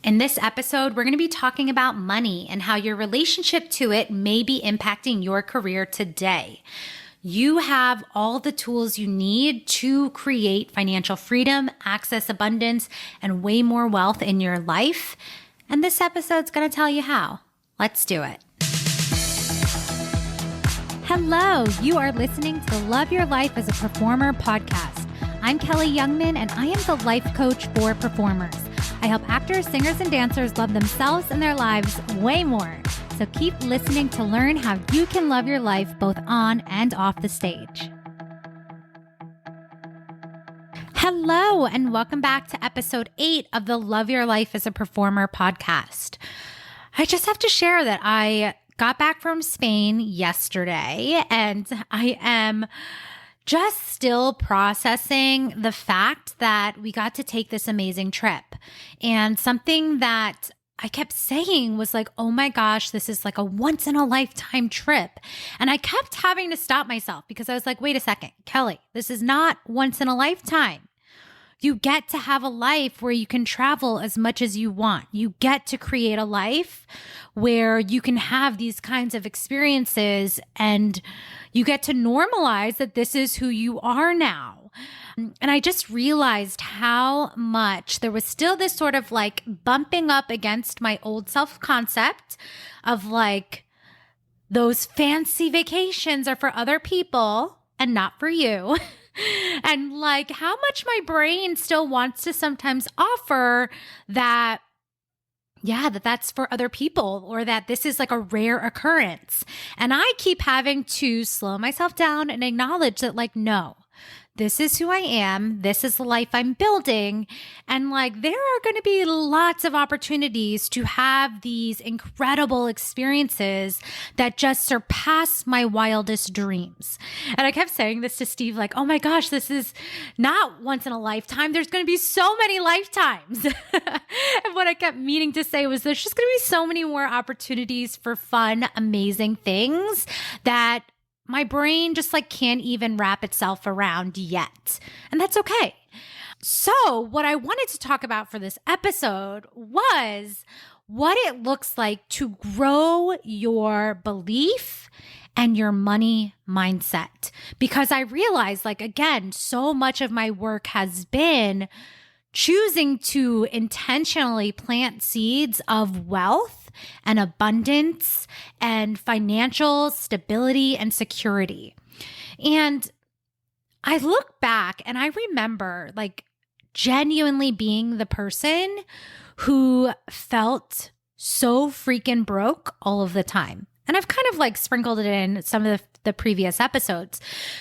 In this episode, we're going to be talking about money and how your relationship to it may be impacting your career today. You have all the tools you need to create financial freedom, access abundance, and way more wealth in your life. And this episode's going to tell you how. Let's do it. Hello, you are listening to the Love Your Life as a Performer podcast. I'm Kelly Youngman, and I am the life coach for performers. I help actors, singers, and dancers love themselves and their lives way more. So keep listening to learn how you can love your life both on and off the stage. Hello, and welcome back to episode 8 of the Love Your Life as a Performer podcast. I just have to share that I got back from Spain yesterday, and I am just still processing the fact that we got to take this amazing trip. And something that I kept saying was like, oh my gosh, this is like a once in a lifetime trip. And I kept having to stop myself because I was like, wait a second, Kelly, this is not once in a lifetime. You get to have a life where you can travel as much as you want. You get to create a life where you can have these kinds of experiences and you get to normalize that this is who you are now. And I just realized how much there was still this sort of like bumping up against my old self-concept of like those fancy vacations are for other people and not for you. And like how much my brain still wants to sometimes offer that, yeah, that's for other people or that this is like a rare occurrence. And I keep having to slow myself down and acknowledge that like, no, this is who I am. This is the life I'm building. And like, there are going to be lots of opportunities to have these incredible experiences that just surpass my wildest dreams. And I kept saying this to Steve, like, oh my gosh, this is not once in a lifetime. There's going to be so many lifetimes. And what I kept meaning to say was there's just going to be so many more opportunities for fun, amazing things that my brain just like can't even wrap itself around yet. And that's okay. So what I wanted to talk about for this episode was what it looks like to grow your belief and your money mindset. Because I realized like, again, so much of my work has been choosing to intentionally plant seeds of wealth and abundance and financial stability and security. And I look back and I remember like genuinely being the person who felt so freaking broke all of the time. And I've kind of like sprinkled it in some of the previous episodes.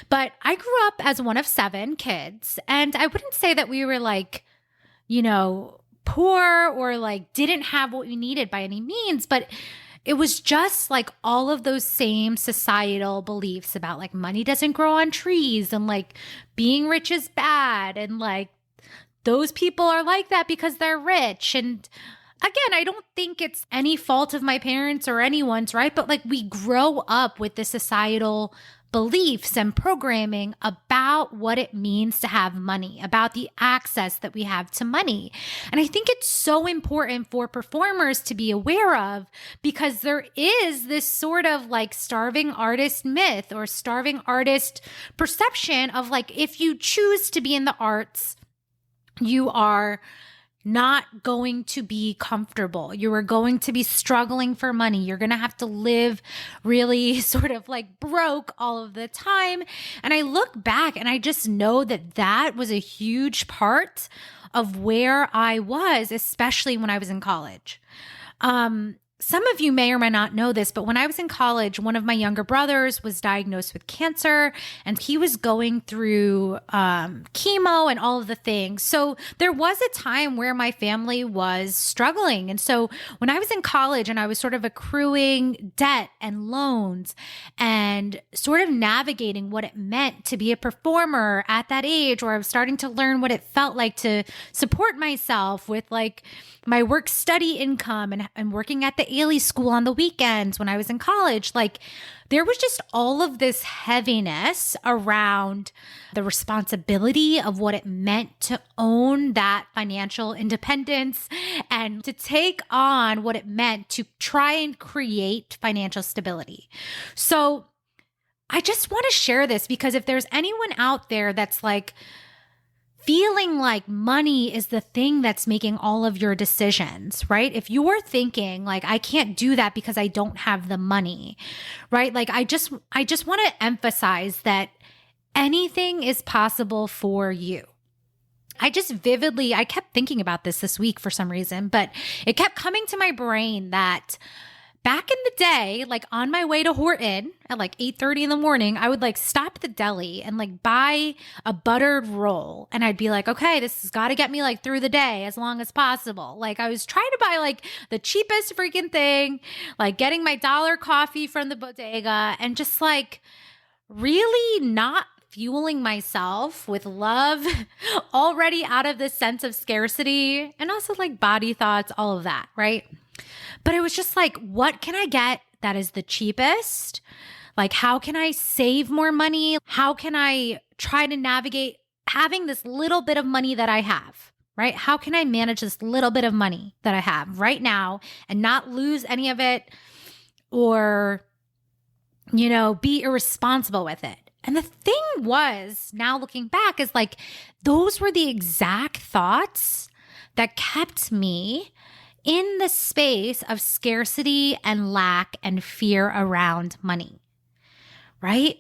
But I grew up as one of 7 kids. And I wouldn't say that we were like, you know, poor or like didn't have what we needed by any means, but it was just like all of those same societal beliefs about like money doesn't grow on trees and like being rich is bad and like those people are like that because they're rich. And again, I don't think it's any fault of my parents or anyone's, right? But like we grow up with the societal beliefs and programming about what it means to have money, about the access that we have to money. And I think it's so important for performers to be aware of because there is this sort of like starving artist myth or starving artist perception of like, if you choose to be in the arts, you are not going to be comfortable. You are going to be struggling for money. You're going to have to live really sort of like broke all of the time. And I look back and I just know that that was a huge part of where I was, especially when I was in college. Some of you may or may not know this, but when I was in college, one of my younger brothers was diagnosed with cancer and he was going through chemo and all of the things. So there was a time where my family was struggling. And so when I was in college and I was sort of accruing debt and loans and sort of navigating what it meant to be a performer at that age, where I was starting to learn what it felt like to support myself with like my work study income and working at the to Ailey school on the weekends when I was in college. Like there was just all of this heaviness around the responsibility of what it meant to own that financial independence and to take on what it meant to try and create financial stability. So I just want to share this because if there's anyone out there that's like feeling like money is the thing that's making all of your decisions, right? If you're thinking like, I can't do that because I don't have the money, right? Like I just want to emphasize that anything is possible for you. I kept thinking about this week for some reason, but it kept coming to my brain that back in the day, like on my way to Horton at like 8:30 in the morning, I would like stop at the deli and like buy a buttered roll. And I'd be like, okay, this has got to get me like through the day as long as possible. Like I was trying to buy like the cheapest freaking thing, like getting my dollar coffee from the bodega and just like really not fueling myself with love already out of this sense of scarcity and also like body thoughts, all of that, right? But it was just like, what can I get that is the cheapest? Like, how can I save more money? How can I try to navigate having this little bit of money that I have, right? How can I manage this little bit of money that I have right now and not lose any of it or, you know, be irresponsible with it? And the thing was, now looking back, is like, those were the exact thoughts that kept me in the space of scarcity and lack and fear around money, right?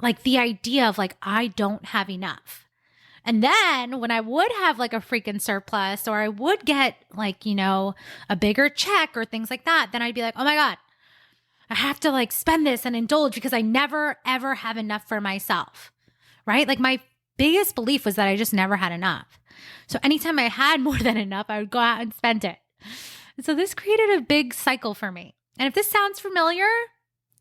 Like the idea of like, I don't have enough. And then when I would have like a freaking surplus or I would get like, you know, a bigger check or things like that, then I'd be like, oh my God, I have to like spend this and indulge because I never, ever have enough for myself, right? Like my biggest belief was that I just never had enough. So anytime I had more than enough, I would go out and spend it. And so this created a big cycle for me. And if this sounds familiar,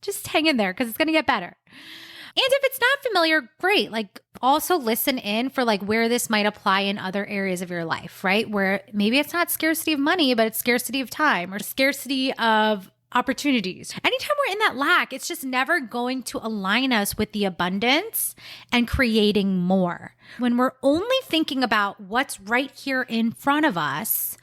just hang in there because it's going to get better. And if it's not familiar, great. Like also listen in for like where this might apply in other areas of your life, right? Where maybe it's not scarcity of money, but it's scarcity of time or scarcity of opportunities. Anytime we're in that lack, it's just never going to align us with the abundance and creating more. When we're only thinking about what's right here in front of us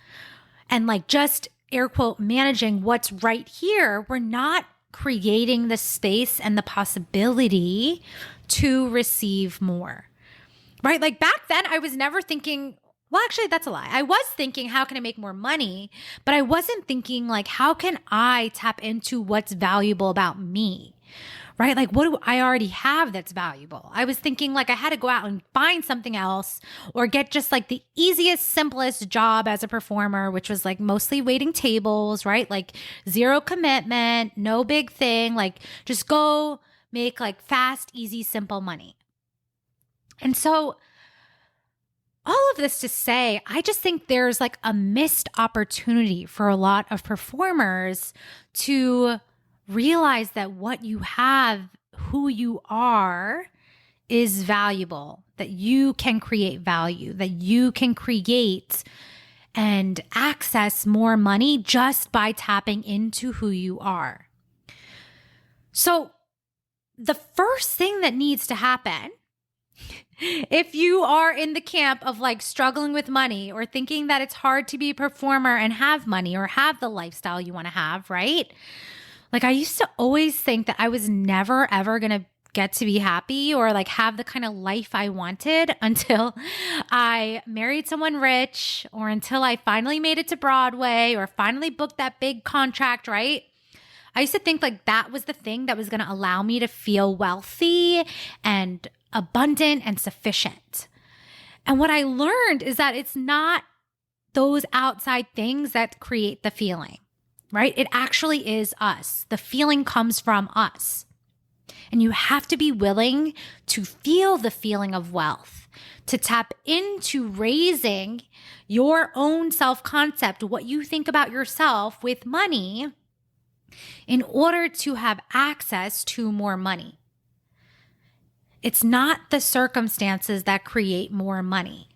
and like just air quote managing what's right here, we're not creating the space and the possibility to receive more, right? Like back then I was never thinking, well, actually, that's a lie. I was thinking, how can I make more money? But I wasn't thinking, like, how can I tap into what's valuable about me? Right? Like, what do I already have that's valuable? I was thinking, like, I had to go out and find something else or get just like the easiest, simplest job as a performer, which was like mostly waiting tables, right? Like, zero commitment, no big thing. Like, just go make like fast, easy, simple money. And so, all of this to say, I just think there's like a missed opportunity for a lot of performers to realize that what you have, who you are, is valuable, that you can create value, that you can create and access more money just by tapping into who you are. So the first thing that needs to happen if you are in the camp of like struggling with money or thinking that it's hard to be a performer and have money or have the lifestyle you want to have, right? Like I used to always think that I was never, ever going to get to be happy or like have the kind of life I wanted until I married someone rich or until I finally made it to Broadway or finally booked that big contract, right? I used to think like that was the thing that was going to allow me to feel wealthy and abundant and sufficient. And what I learned is that it's not those outside things that create the feeling, right? It actually is us. The feeling comes from us. And you have to be willing to feel the feeling of wealth, to tap into raising your own self-concept, what you think about yourself with money in order to have access to more money. It's not the circumstances that create more money.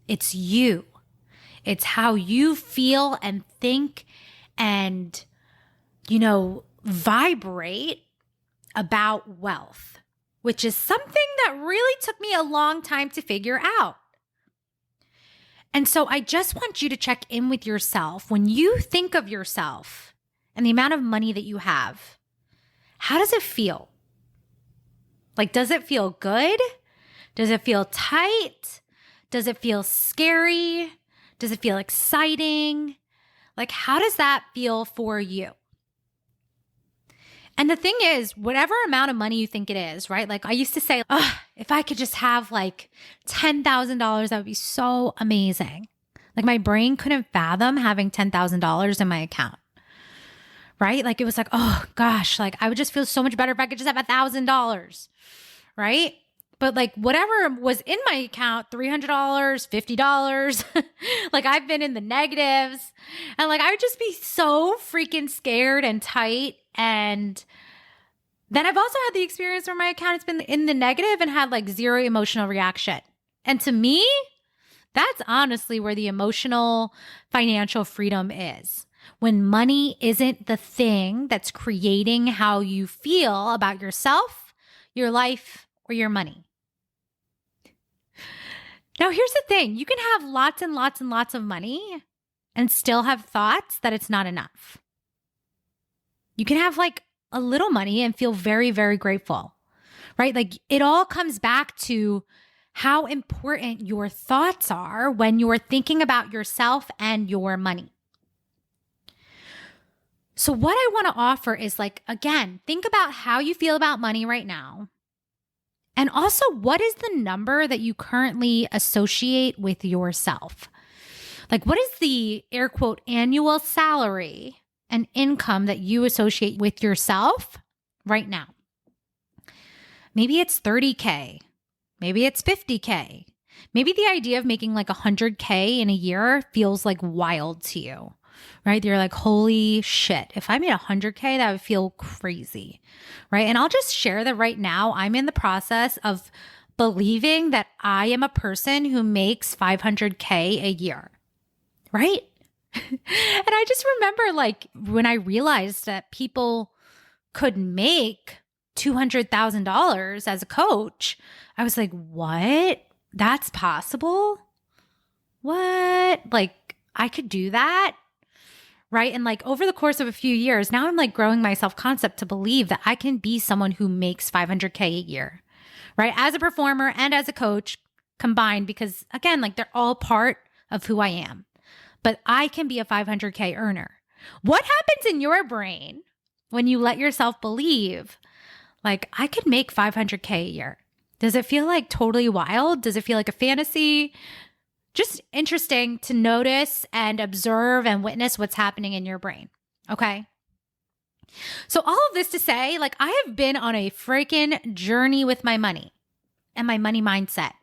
It's you. It's how you feel and think and, vibrate about wealth, which is something that really took me a long time to figure out. And so I just want you to check in with yourself. When you think of yourself and the amount of money that you have, how does it feel? Like, does it feel good? Does it feel tight? Does it feel scary? Does it feel exciting? Like, how does that feel for you? And the thing is, whatever amount of money you think it is, right? Like I used to say, if I could just have like $10,000, that would be so amazing. Like my brain couldn't fathom having $10,000 in my account, right? Like it was like, oh gosh, like I would just feel so much better if I could just have $1,000, right? But like whatever was in my account, $300, $50, like I've been in the negatives, and like I would just be so freaking scared and tight. And then I've also had the experience where my account has been in the negative and had like zero emotional reaction. And to me, that's honestly where the emotional financial freedom is. When money isn't the thing that's creating how you feel about yourself, your life, or your money. Now, here's the thing. You can have lots and lots and lots of money and still have thoughts that it's not enough. You can have like a little money and feel very, very grateful, right? Like it all comes back to how important your thoughts are when you're thinking about yourself and your money. So what I want to offer is like, again, think about how you feel about money right now. And also, what is the number that you currently associate with yourself? Like, what is the air quote annual salary and income that you associate with yourself right now? Maybe it's $30K. Maybe it's $50K. Maybe the idea of making like $100K in a year feels like wild to you, right? You're like, holy shit, if I made $100K, that would feel crazy, right? And I'll just share that right now, I'm in the process of believing that I am a person who makes $500K a year, right? And I just remember like when I realized that people could make $200,000 as a coach, I was like, what? That's possible? What? Like I could do that? Right? And like over the course of a few years, now I'm like growing my self-concept to believe that I can be someone who makes $500K a year, right? As a performer and as a coach combined, because again, like they're all part of who I am. But I can be a $500K earner. What happens in your brain when you let yourself believe, like, I could make $500K a year? Does it feel like totally wild? Does it feel like a fantasy? Just interesting to notice and observe and witness what's happening in your brain. Okay. So all of this to say, like, I have been on a freaking journey with my money and my money mindset.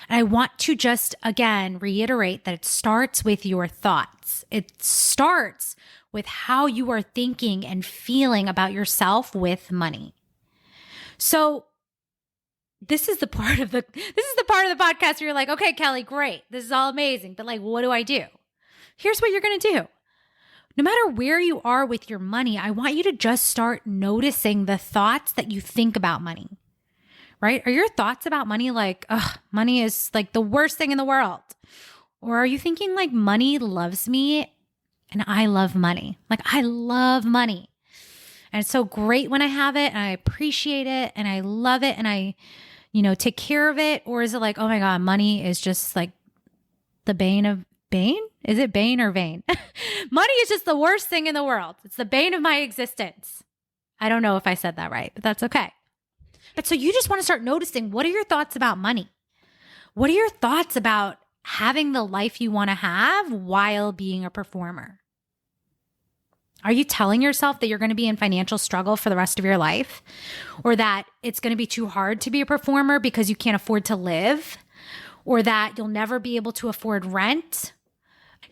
And I want to just, again, reiterate that it starts with your thoughts. It starts with how you are thinking and feeling about yourself with money. So this is the part of the podcast where you're like, okay, Kelly, great. This is all amazing. But like, what do I do? Here's what you're going to do. No matter where you are with your money, I want you to just start noticing the thoughts that you think about money. Right? Are your thoughts about money like, money is like the worst thing in the world? Or are you thinking like money loves me and I love money? Like I love money. And it's so great when I have it and I appreciate it and I love it and I, take care of it. Or is it like, oh my God, money is just like the bane of bane? Is it bane or vein? Money is just the worst thing in the world. It's the bane of my existence. I don't know if I said that right, but that's okay. But so you just want to start noticing, what are your thoughts about money? What are your thoughts about having the life you want to have while being a performer? Are you telling yourself that you're going to be in financial struggle for the rest of your life? Or that it's going to be too hard to be a performer because you can't afford to live? Or that you'll never be able to afford rent?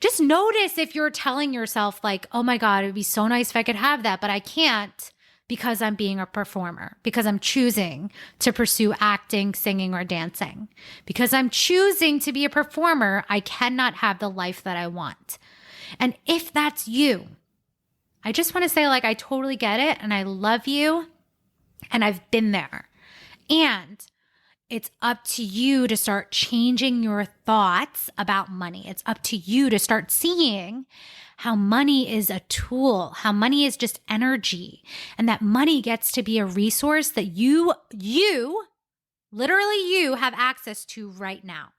Just notice if you're telling yourself like, oh my God, it would be so nice if I could have that, but I can't because I'm being a performer, because I'm choosing to pursue acting, singing, or dancing. Because I'm choosing to be a performer, I cannot have the life that I want. And if that's you, I just want to say, like, I totally get it and I love you and I've been there. And it's up to you to start changing your thoughts about money. It's up to you to start seeing how money is a tool, how money is just energy, and that money gets to be a resource that you literally you have access to right now,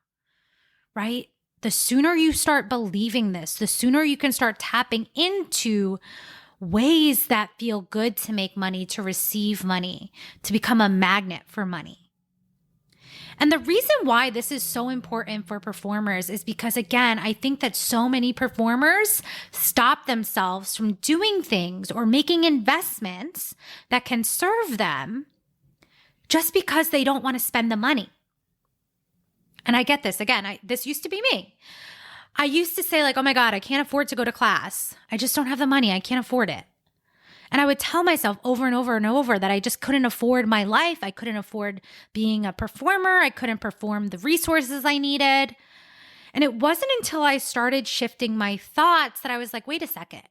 right? The sooner you start believing this, the sooner you can start tapping into ways that feel good to make money, to receive money, to become a magnet for money. And the reason why this is so important for performers is because, again, I think that so many performers stop themselves from doing things or making investments that can serve them just because they don't want to spend the money. And I get this. Again, this used to be me. I used to say, like, oh my God, I can't afford to go to class. I just don't have the money. I can't afford it. And I would tell myself over and over and over that I just couldn't afford my life. I couldn't afford being a performer. I couldn't perform the resources I needed. And it wasn't until I started shifting my thoughts that I was like, wait a second.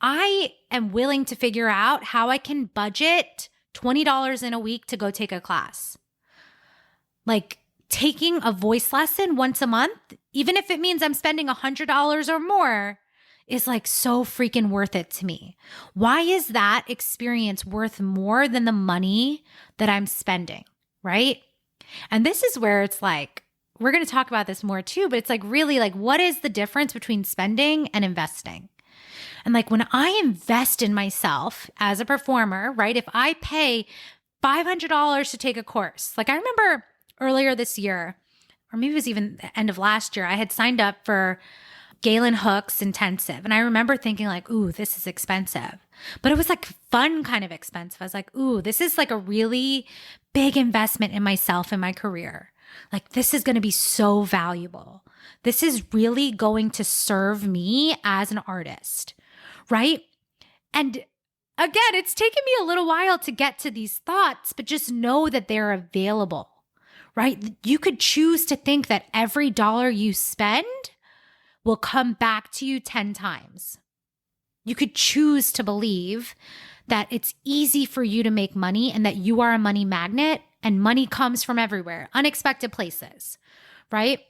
I am willing to figure out how I can budget $20 in a week to go take a class. Like taking a voice lesson once a month, even if it means I'm spending $100 or more, is like so freaking worth it to me. Why is that experience worth more than the money that I'm spending, right? And this is where it's like, we're going to talk about this more too, but it's like really like, what is the difference between spending and investing? And like when I invest in myself as a performer, right? If I pay $500 to take a course, like I remember earlier this year, or maybe it was even the end of last year, I had signed up for Galen Hook's intensive. And I remember thinking like, ooh, this is expensive, but it was like fun kind of expensive. I was like, ooh, this is like a really big investment in myself and my career. Like this is going to be so valuable. This is really going to serve me as an artist, right? And again, it's taken me a little while to get to these thoughts, but just know that they're available, right? You could choose to think that every dollar you spend will come back to you 10 times. You could choose to believe that it's easy for you to make money and that you are a money magnet and money comes from everywhere, unexpected places, right?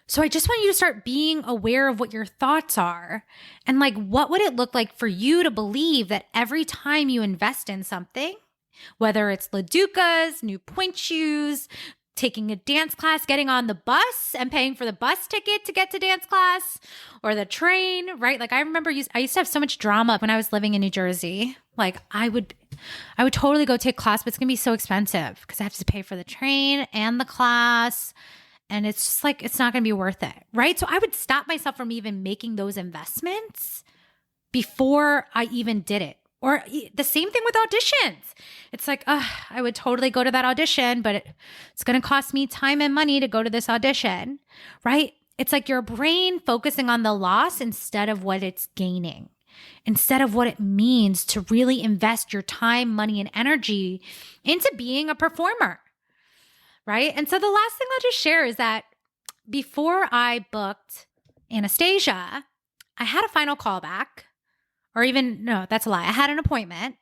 So I just want you to start being aware of what your thoughts are and like, what would it look like for you to believe that every time you invest in something, whether it's LaDuca's, new pointe shoes, taking a dance class, getting on the bus and paying for the bus ticket to get to dance class or the train, right? Like I remember I used to have so much drama when I was living in New Jersey. Like I would totally go take class, but it's going to be so expensive because I have to pay for the train and the class. And it's just like, it's not going to be worth it, right? So I would stop myself from even making those investments before I even did it. Or the same thing with auditions. It's like, I would totally go to that audition, but it's going to cost me time and money to go to this audition, right? It's like your brain focusing on the loss instead of what it's gaining, instead of what it means to really invest your time, money, and energy into being a performer, right? And so the last thing I'll just share is that before I booked Anastasia, I had a final callback. Or even, no, that's a lie. I had an appointment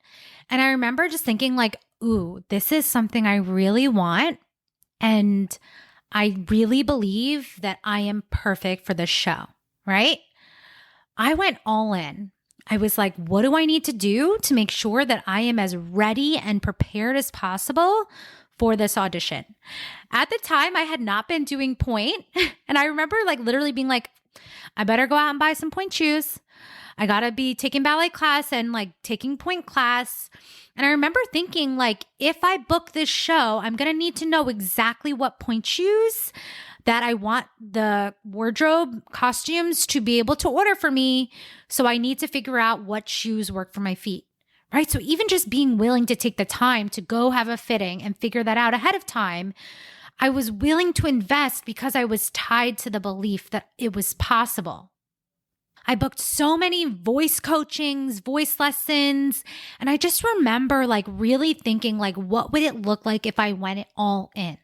and I remember just thinking like, ooh, this is something I really want. And I really believe that I am perfect for this show, right? I went all in. I was like, what do I need to do to make sure that I am as ready and prepared as possible for this audition? At the time, I had not been doing pointe. And I remember like literally being like, I better go out and buy some pointe shoes. I got to be taking ballet class and like taking pointe class. And I remember thinking like, if I book this show, I'm going to need to know exactly what pointe shoes that I want the wardrobe costumes to be able to order for me. So I need to figure out what shoes work for my feet, right? So even just being willing to take the time to go have a fitting and figure that out ahead of time, I was willing to invest because I was tied to the belief that it was possible. I booked so many voice coachings, voice lessons, and I just remember like really thinking like, what would it look like if I went all in?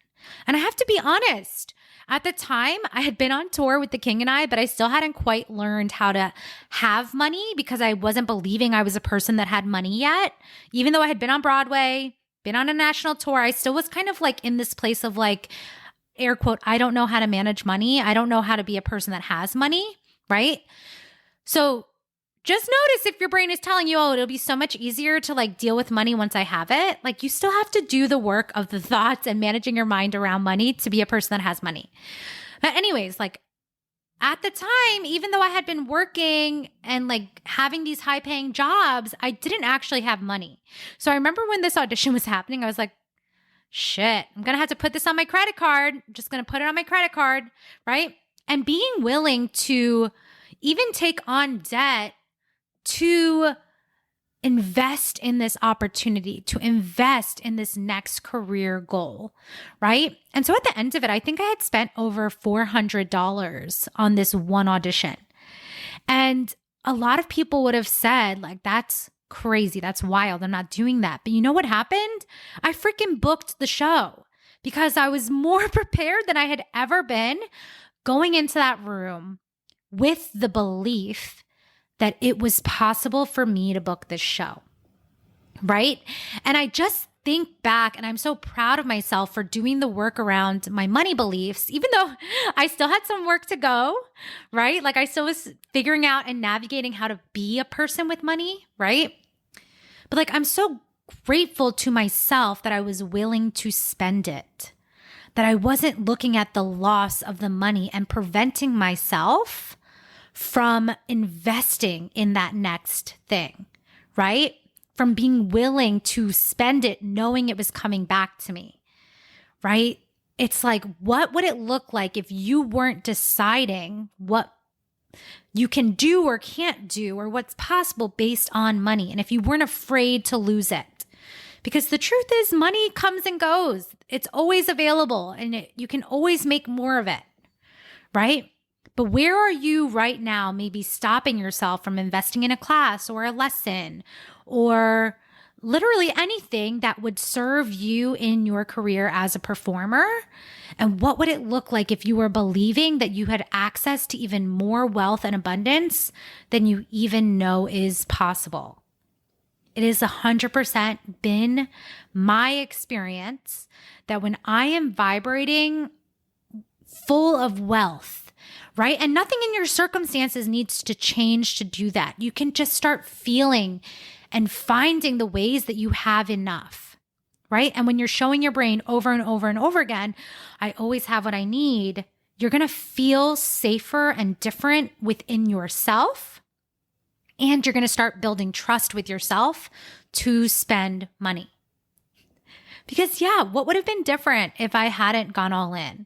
And I have to be honest, At the time, I had been on tour with The King and I, but I still hadn't quite learned how to have money because I wasn't believing I was a person that had money yet. Even though I had been on Broadway, been on a national tour, I still was kind of like in this place of like, air quote, I don't know how to manage money. I don't know how to be a person that has money, right? So just notice if your brain is telling you, oh, it'll be so much easier to like deal with money once I have it. Like you still have to do the work of the thoughts and managing your mind around money to be a person that has money. But anyways, like at the time, even though I had been working and like having these high paying jobs, I didn't actually have money. So I remember when this audition was happening, I was like, shit, I'm going to have to put this on my credit card. I'm just going to put it on my credit card, right? And being willing to even take on debt to invest in this opportunity, to invest in this next career goal, right? And so at the end of it, I think I had spent over $400 on this one audition. And a lot of people would have said, like, that's crazy. That's wild. I'm not doing that. But you know what happened? I freaking booked the show because I was more prepared than I had ever been going into that room with the belief that it was possible for me to book this show, right? And I just think back and I'm so proud of myself for doing the work around my money beliefs, even though I still had some work to go, right? Like I still was figuring out and navigating how to be a person with money, right? But like, I'm so grateful to myself that I was willing to spend it, that I wasn't looking at the loss of the money and preventing myself from investing in that next thing, right? From being willing to spend it knowing it was coming back to me, right? It's like, what would it look like if you weren't deciding what you can do or can't do or what's possible based on money? And if you weren't afraid to lose it? Because the truth is money comes and goes. It's always available and you can always make more of it, right? But where are you right now, maybe stopping yourself from investing in a class or a lesson or literally anything that would serve you in your career as a performer? And what would it look like if you were believing that you had access to even more wealth and abundance than you even know is possible? It is 100% been my experience that when I am vibrating full of wealth, right? And nothing in your circumstances needs to change to do that. You can just start feeling and finding the ways that you have enough, right? And when you're showing your brain over and over and over again, I always have what I need, you're going to feel safer and different within yourself. And you're going to start building trust with yourself to spend money. Because yeah, what would have been different if I hadn't gone all in?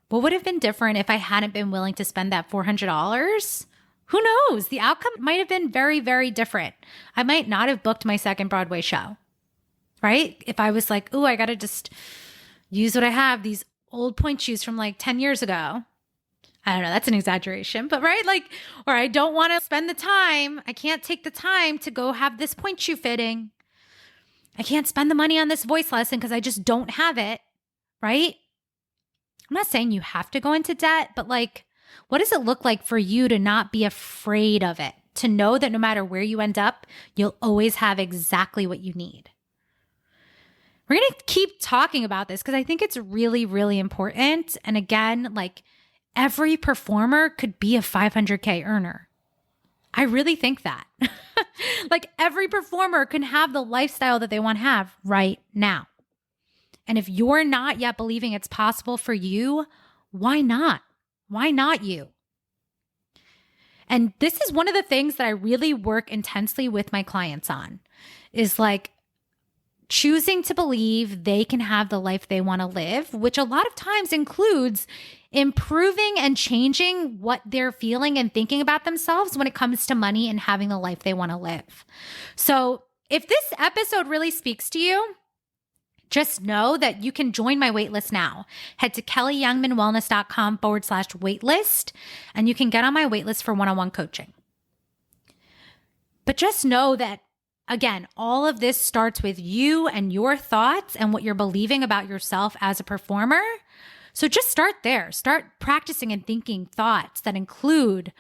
What would have been different if I hadn't been willing to spend that $400? Who knows? The outcome might have been very, very different. I might not have booked my second Broadway show, right? If I was like, ooh, I got to just use what I have, these old point shoes from like 10 years ago. I don't know, that's an exaggeration, but right? Like, or I don't want to spend the time. I can't take the time to go have this point shoe fitting. I can't spend the money on this voice lesson because I just don't have it, right? I'm not saying you have to go into debt, but like, what does it look like for you to not be afraid of it? To know that no matter where you end up, you'll always have exactly what you need. We're going to keep talking about this because I think it's really, really important. And again, like every performer could be a 500K earner. I really think that. Like every performer can have the lifestyle that they want to have right now. And if you're not yet believing it's possible for you, why not? Why not you? And this is one of the things that I really work intensely with my clients on is like choosing to believe they can have the life they want to live, which a lot of times includes improving and changing what they're feeling and thinking about themselves when it comes to money and having the life they want to live. So if this episode really speaks to you, just know that you can join my waitlist now. Head to kellyyoungmanwellness.com/waitlist, and you can get on my waitlist for one-on-one coaching. But just know that, again, all of this starts with you and your thoughts and what you're believing about yourself as a performer. So just start there. Start practicing and thinking thoughts that include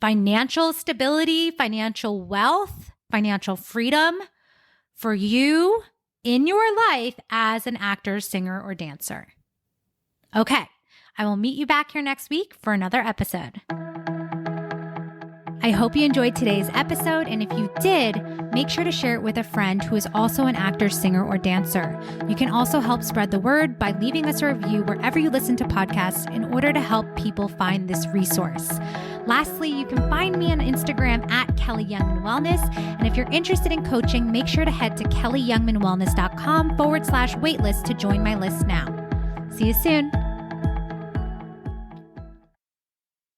financial stability, financial wealth, financial freedom for you in your life as an actor, singer, or dancer. Okay, I will meet you back here next week for another episode. I hope you enjoyed today's episode, and if you did, make sure to share it with a friend who is also an actor, singer, or dancer. You can also help spread the word by leaving us a review wherever you listen to podcasts in order to help people find this resource. Lastly, you can find me on Instagram at Kelly Youngman Wellness, and if you're interested in coaching, make sure to head to kellyyoungmanwellness.com/waitlist to join my list now. See you soon.